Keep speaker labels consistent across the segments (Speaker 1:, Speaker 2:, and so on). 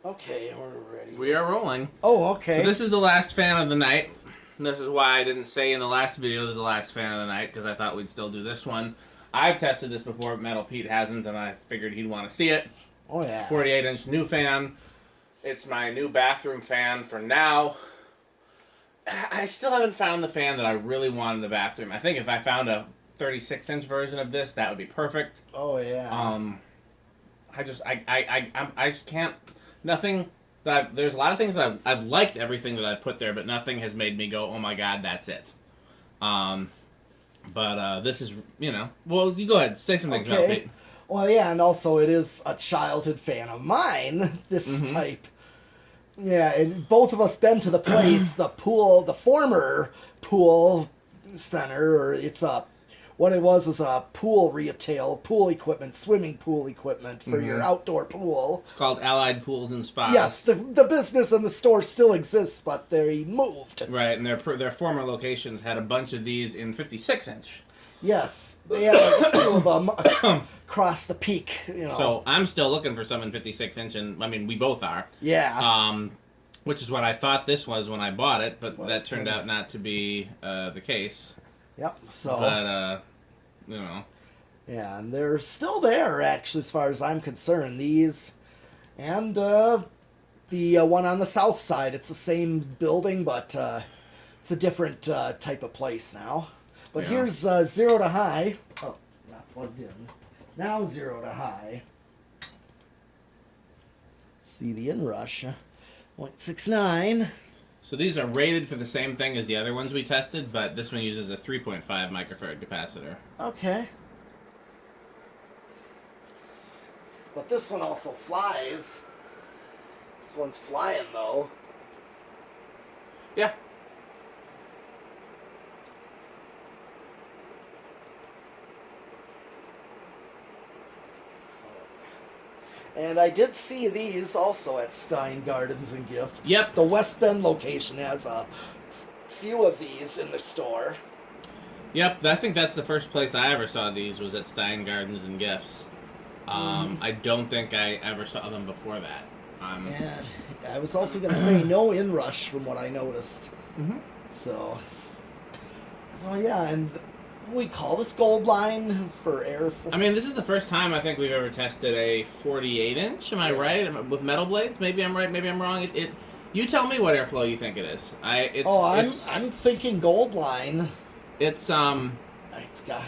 Speaker 1: Okay, we're ready.
Speaker 2: We are rolling.
Speaker 1: Oh, okay.
Speaker 2: So this is the last fan of the night. This is why I didn't say in the last video this is the last fan of the night, because I thought we'd still do this one. I've tested this before, but Metal Pete hasn't, and I figured he'd want to see it.
Speaker 1: Oh, yeah.
Speaker 2: 48-inch new fan. It's my new bathroom fan for now. I still haven't found the fan that I really want in the bathroom. I think if I found a 36-inch version of this, that would be perfect.
Speaker 1: Oh, yeah.
Speaker 2: I just can't. Nothing that there's a lot of things that I've liked everything that I've put there, but nothing has made me go, oh my god, that's it. But this is, well, you go ahead, say some things about Pete.
Speaker 1: Well, yeah, and also it is a childhood fan of mine, this type. Yeah, and both of us been to the place, the former pool center, or it's what it was a pool equipment, swimming pool equipment for your outdoor pool.
Speaker 2: It's called Allied Pools and Spas.
Speaker 1: Yes, the business and the store still exists, but they moved.
Speaker 2: Right, and their former locations had a bunch of these in 56-inch.
Speaker 1: Yes, they had a few of them across the peak.
Speaker 2: So I'm still looking for some in 56-inch, and I mean we both are.
Speaker 1: Yeah.
Speaker 2: Which is what I thought this was when I bought it, but that turned out not to be the case.
Speaker 1: Yep. So.
Speaker 2: But
Speaker 1: Yeah, and they're still there actually, as far as I'm concerned. These, and the one on the south side. It's the same building, but it's a different type of place now. But here's 0 to high. Oh, not plugged in. Now 0 to high. See the inrush. 0.69.
Speaker 2: So these are rated for the same thing as the other ones we tested, but this one uses a 3.5 microfarad capacitor.
Speaker 1: Okay. But this one also flies. This one's flying, though.
Speaker 2: Yeah.
Speaker 1: And I did see these also at Stein Gardens and Gifts.
Speaker 2: Yep.
Speaker 1: The West Bend location has a few of these in the store.
Speaker 2: Yep, I think that's the first place I ever saw these was at Stein Gardens and Gifts. I don't think I ever saw them before that.
Speaker 1: Yeah, I was also going to say no inrush from what I noticed. So yeah, and we call this gold line for air.
Speaker 2: I mean, this is the first time I think we've ever tested a 48-inch. Am I right? With metal blades? Maybe I'm right. Maybe I'm wrong. You tell me what airflow you think it is.
Speaker 1: I'm thinking gold line.
Speaker 2: It's
Speaker 1: got.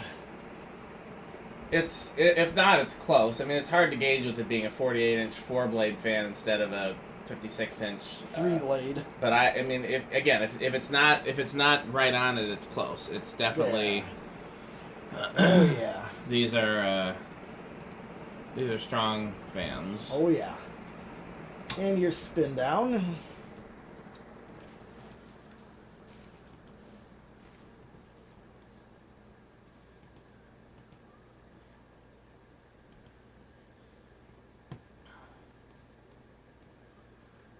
Speaker 2: If not, it's close. I mean, it's hard to gauge with it being a 48-inch 4-blade fan instead of a 56-inch
Speaker 1: 3-blade.
Speaker 2: But I mean, if it's not right on it, it's close. It's definitely.
Speaker 1: Yeah. Oh yeah.
Speaker 2: These are strong fans.
Speaker 1: Oh yeah. And your spin down.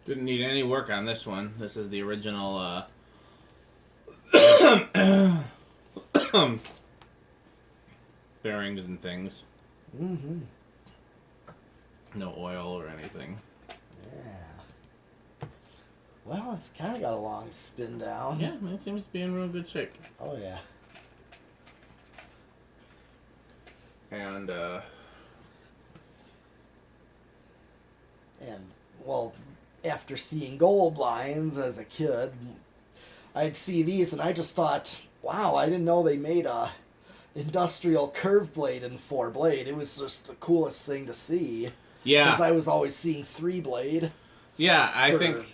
Speaker 2: Didn't need any work on this one. This is the original bearings and things. No oil or anything.
Speaker 1: Yeah. Well, it's kind of got a long spin down.
Speaker 2: Yeah, it seems to be in real good shape.
Speaker 1: Oh yeah.
Speaker 2: And
Speaker 1: well, after seeing gold lines as a kid, I'd see these and I just thought, wow, I didn't know they made a industrial curved blade and 4-blade. It was just the coolest thing to see.
Speaker 2: Yeah.
Speaker 1: Because I was always seeing 3-blade.
Speaker 2: Yeah, I think.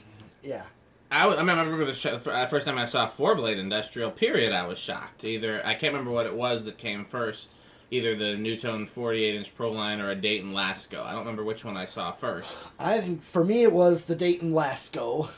Speaker 1: Yeah.
Speaker 2: I remember the first time I saw 4-blade industrial, period, I was shocked. I can't remember what it was that came first. Either the Newtone 48-inch Proline or a Dayton Lasko. I don't remember which one I saw first.
Speaker 1: I think for me it was the Dayton Lasko.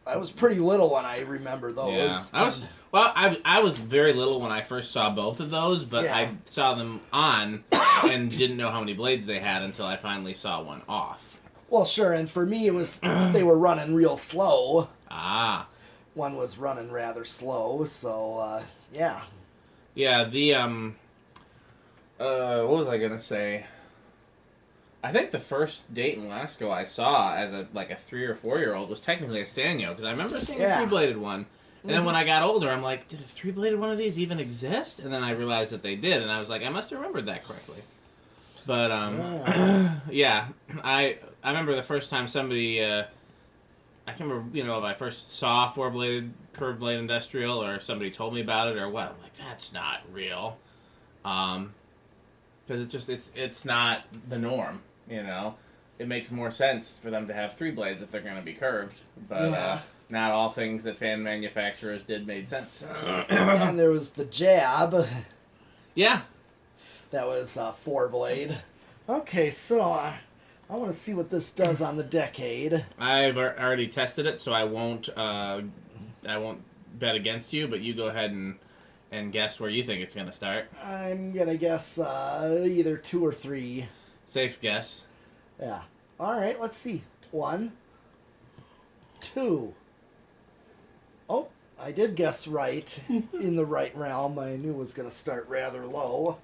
Speaker 1: I was pretty little when I remember those.
Speaker 2: Yeah, I was very little when I first saw both of those, but I saw them on and didn't know how many blades they had until I finally saw one off.
Speaker 1: Well, sure, and for me it was they were running real slow.
Speaker 2: Ah.
Speaker 1: One was running rather slow, so yeah.
Speaker 2: Yeah, the what was I gonna say? I think the first date in Lasko I saw as a 3 or 4-year-old was technically a Sanyo, because I remember seeing a three-bladed one. And then when I got older, I'm like, did a three-bladed one of these even exist? And then I realized that they did, and I was like, I must have remembered that correctly. But, yeah, I remember the first time somebody, I can't remember, if I first saw a four-bladed curved blade industrial, or if somebody told me about it, or what. I'm like, that's not real. Because it's not the norm, It makes more sense for them to have three blades if they're going to be curved. But, not all things that fan manufacturers did made sense.
Speaker 1: And there was the jab.
Speaker 2: Yeah.
Speaker 1: That was 4-blade. Okay, so I want to see what this does on the decade.
Speaker 2: I've already tested it, so I won't bet against you, but you go ahead and guess where you think it's going to start.
Speaker 1: I'm going to guess either 2 or 3.
Speaker 2: Safe guess.
Speaker 1: Yeah. All right, let's see. 1, 2. Oh, I did guess right. In the right realm. I knew it was going to start rather low.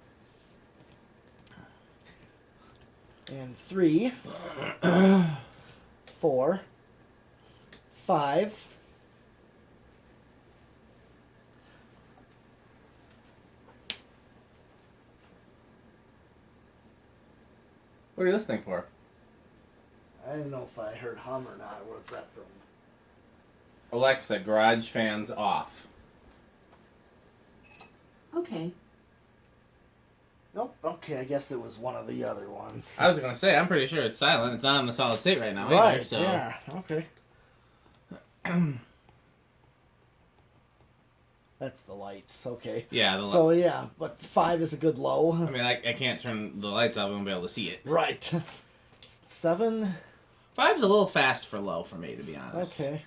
Speaker 1: And 3, 4, 5.
Speaker 2: What are you listening for?
Speaker 1: I don't know if I heard hum or not. What's that from?
Speaker 2: Alexa, garage fans off.
Speaker 3: Okay.
Speaker 1: Nope. Okay, I guess it was one of the other ones.
Speaker 2: I was going to say, I'm pretty sure it's silent. It's not in the solid state right now
Speaker 1: Right,
Speaker 2: either, so.
Speaker 1: Yeah, okay. That's the lights, okay.
Speaker 2: Yeah,
Speaker 1: so, yeah, but 5 is a good low.
Speaker 2: I mean, I can't turn the lights off. I won't be able to see it.
Speaker 1: Right. 7.
Speaker 2: 5's a little fast for low for me, to be honest.
Speaker 1: Okay.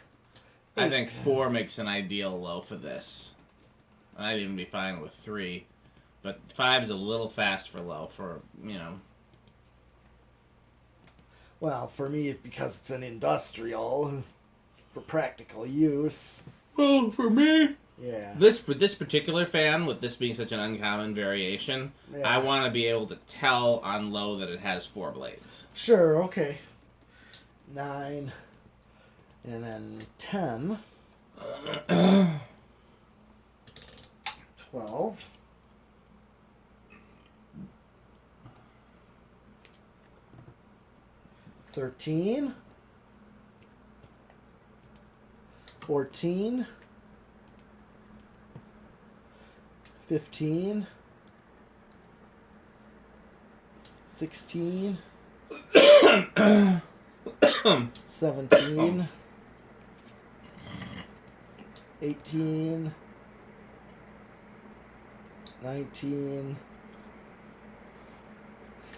Speaker 1: 8.
Speaker 2: I think 4 makes an ideal low for this. I'd even be fine with 3. But 5's a little fast for low for,
Speaker 1: Well, for me, because it's an industrial, for practical use.
Speaker 2: Well, for me...
Speaker 1: Yeah.
Speaker 2: For this particular fan, with this being such an uncommon variation,
Speaker 1: Yeah.
Speaker 2: I want to be able to tell on low that it has 4 blades.
Speaker 1: Sure, okay. 9. And then 10. 12. 13. 14. 15. 16. 17. 18. 19.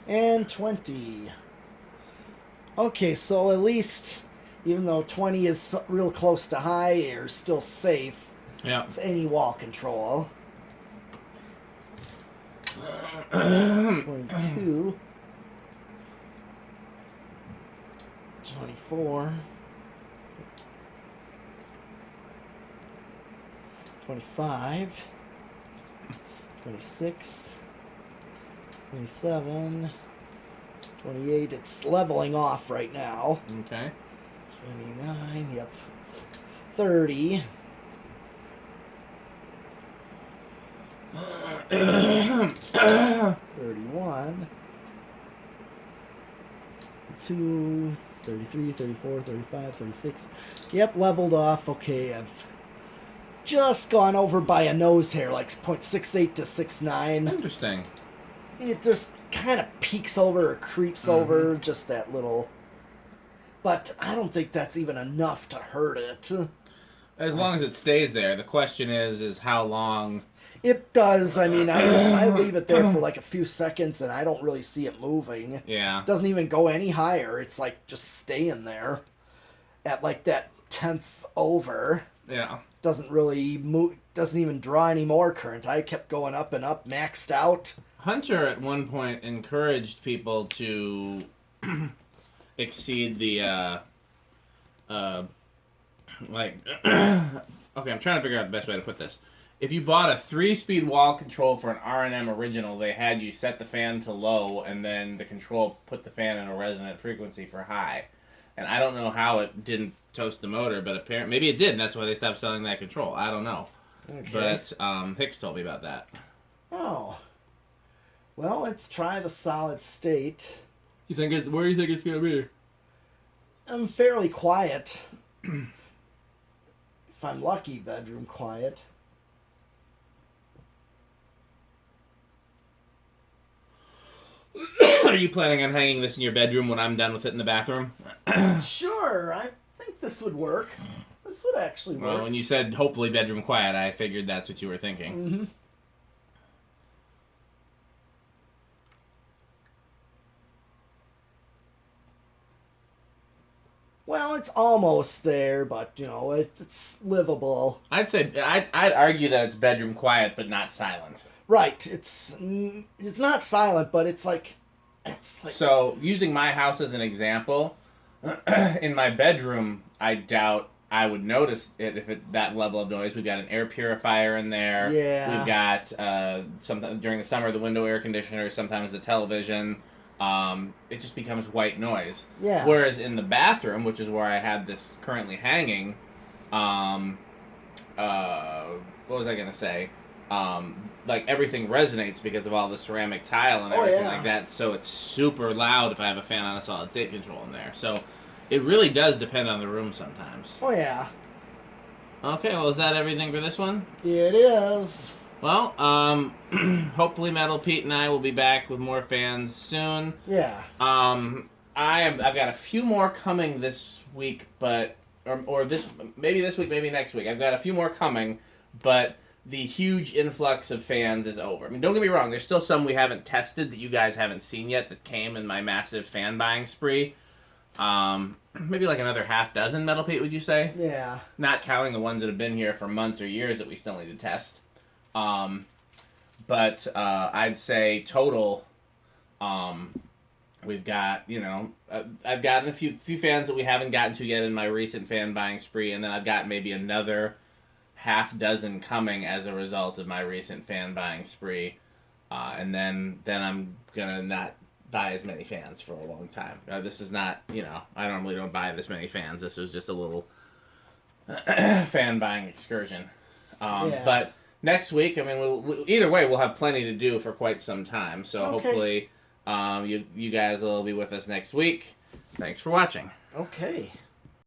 Speaker 1: And 20. Okay, so at least, even though 20 is real close to high, you're still safe with any wall control. 22. 24. 25. 26. 27. 28. It's leveling off right now.
Speaker 2: Okay.
Speaker 1: 29. Yep. 30. 31. 2. 33, 34, 35, 36. Yep, leveled off. Okay, I've just gone over by a nose hair, like 0.68 to 6.9.
Speaker 2: Interesting.
Speaker 1: It just kind of peeks over or creeps over, just that little. But I don't think that's even enough to hurt it.
Speaker 2: As long as it stays there. The question is how long...
Speaker 1: It does. I mean, I leave it there for like a few seconds and I don't really see it moving.
Speaker 2: Yeah.
Speaker 1: It doesn't even go any higher. It's like just staying there at like that 10th over.
Speaker 2: Yeah.
Speaker 1: Doesn't really move. Doesn't even draw any more current. I kept going up and up, maxed out. Hunter
Speaker 2: at one point encouraged people to exceed the okay, I'm trying to figure out the best way to put this. if you bought a 3-speed wall control for an R&M original, they had you set the fan to low, and then the control put the fan in a resonant frequency for high. And I don't know how it didn't toast the motor, but apparently maybe it did, and that's why they stopped selling that control. I don't know. Okay. But Hicks told me about that.
Speaker 1: Oh. Well, let's try the solid state.
Speaker 2: Where do you think it's going to be?
Speaker 1: I'm fairly quiet. If I'm lucky, bedroom quiet.
Speaker 2: Are you planning on hanging this in your bedroom when I'm done with it in the bathroom?
Speaker 1: Sure, I think this would work. This would actually work.
Speaker 2: Well, when you said hopefully bedroom quiet, I figured that's what you were thinking.
Speaker 1: Mm-hmm. Well, it's almost there, but, you know, it's livable.
Speaker 2: I'd argue that it's bedroom quiet, but not silent.
Speaker 1: Right. It's not silent, but it's like...
Speaker 2: So, using my house as an example, in my bedroom, I doubt I would notice it if that level of noise. We've got an air purifier in there.
Speaker 1: Yeah.
Speaker 2: We've got, during the summer, the window air conditioner, sometimes the television. It just becomes white noise.
Speaker 1: Yeah.
Speaker 2: Whereas in the bathroom, which is where I have this currently hanging, what was I going to say? Like everything resonates because of all the ceramic tile and everything like that. So it's super loud if I have a fan on a solid state control in there. So it really does depend on the room sometimes.
Speaker 1: Oh, yeah.
Speaker 2: Okay, well, is that everything for this one?
Speaker 1: It is.
Speaker 2: Well, hopefully Metal Pete and I will be back with more fans soon.
Speaker 1: Yeah.
Speaker 2: I've got a few more coming this week, maybe this week, maybe next week. I've got a few more coming, but the huge influx of fans is over. I mean, don't get me wrong, there's still some we haven't tested that you guys haven't seen yet that came in my massive fan buying spree. Maybe like another half dozen, Metal Pete, would you say?
Speaker 1: Yeah.
Speaker 2: Not counting the ones that have been here for months or years that we still need to test. But I'd say total, we've got, I've gotten a few fans that we haven't gotten to yet in my recent fan buying spree, and then I've got maybe another half dozen coming as a result of my recent fan buying spree. And then I'm gonna not buy as many fans for a long time. This is not, I normally don't buy this many fans. This was just a little fan buying excursion. But next week, I mean, either way, we'll have plenty to do for quite some time. So hopefully you guys will be with us next week. Thanks for watching.
Speaker 1: Okay.